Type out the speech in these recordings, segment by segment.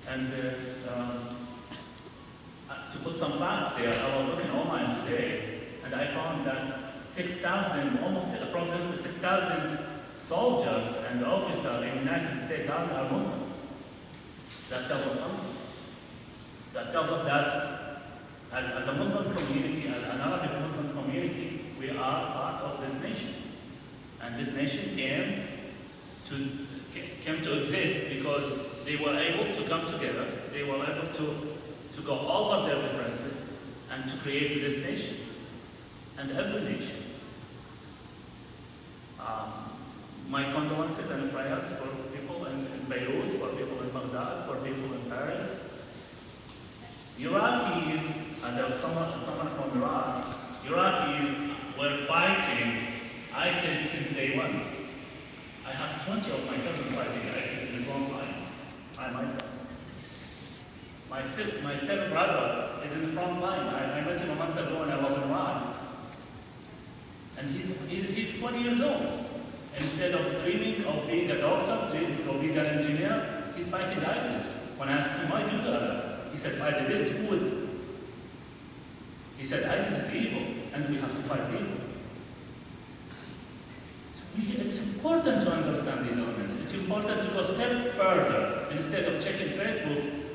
And to put some facts there, I was looking online today, and I found that 6,000, almost approximately 6,000 soldiers and officers in the United States Army are Muslims. That tells us something. That tells us that as a Muslim community, as an Arabic Muslim community, we are part of this nation. And this nation came to exist because they were able to come together, they were able to go over their differences and to create this nation and every nation. My condolences and prayers for people in Beirut, for people in Baghdad, for people in Paris. Iraqis, as someone from Iraq, Iraqis were fighting ISIS since day one. I have 20 of my cousins fighting ISIS in the front lines. I myself. My step brother is in the front line. I met him a month ago when I was in Iraq. And he's 20 years old. Instead of dreaming of being a doctor, dreaming of being an engineer, he's fighting ISIS. When I asked him, why do you do that? He said, if I did it, who would? He said, ISIS is evil, and we have to fight evil. It's important to understand these elements. It's important to go a step further. Instead of checking Facebook,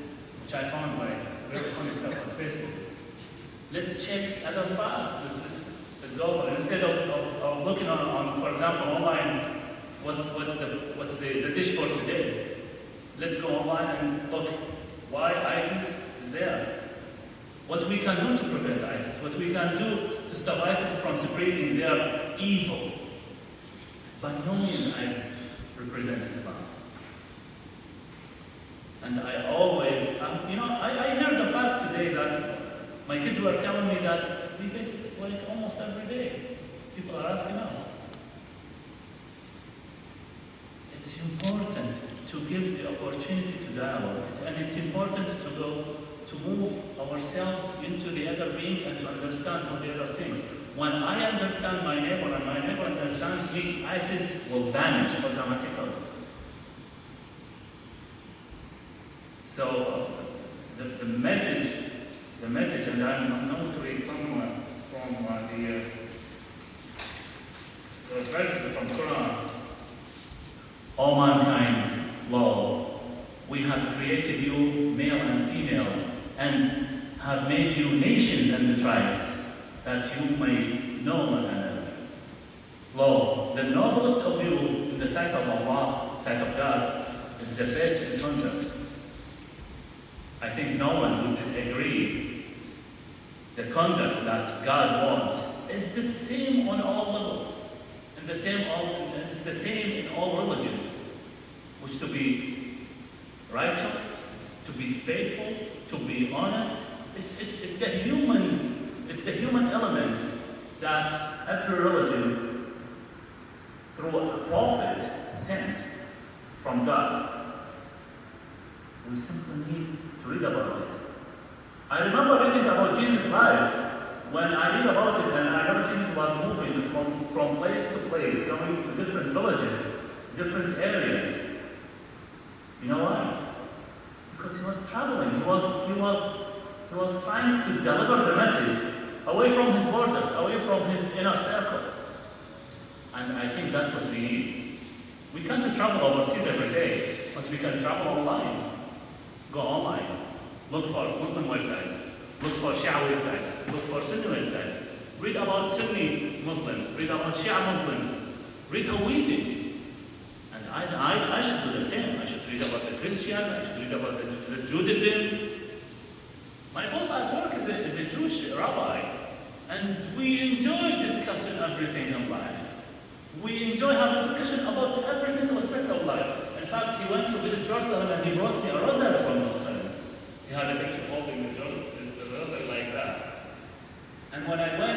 which I found very funny stuff on Facebook, let's check other facts. Let's go. Instead of looking on, for example, online, what's the dish for today? Let's go online and look why ISIS is there. What we can do to prevent ISIS. What we can do to stop ISIS from spreading their evil. By no means ISIS represents Islam. And I always, I heard the fact today that my kids were telling me that we face it like almost every day. People are asking us. It's important to give the opportunity to dialogue, and it's important to move ourselves into the other being and to understand what the other thing. When I understand my neighbor and my neighbor understands me, ISIS will vanish automatically. So the message, and I'm going to read some from the verses from Quran. O mankind, lo, we have created you male and female, and have made you nations and tribes, that you may know one another. Lo, the noblest of you in the sight of Allah, sight of God, is the best in conduct. I think no one would disagree. The conduct that God wants is the same on all levels, and it's the same in all religions, which to be righteous, to be faithful, to be honest. It's the human elements that every religion, through a prophet sent from God, we simply need to read about it. I remember reading about Jesus' lives. When I read about it, and I know Jesus was moving from place to place, going to different villages, different areas. You know why? Because he was traveling. He was trying to deliver the message away from his borders, away from his inner circle. And I think that's what we need. We can't travel overseas every day, but we can travel online. Go online. Look for Muslim websites. Look for Shia websites. Look for Sunni websites. Read about Sunni Muslims. Read about Shia Muslims. Read how we think. And I should do the same. I should read about the Christians. I should read about the Judaism. My boss at work is a Jewish rabbi. And we enjoy discussing everything in life. We enjoy having discussion about every single aspect of life. In fact, he went to visit Jerusalem and he brought me a rosary from Jerusalem. He had a picture holding the rosary like that. And when I went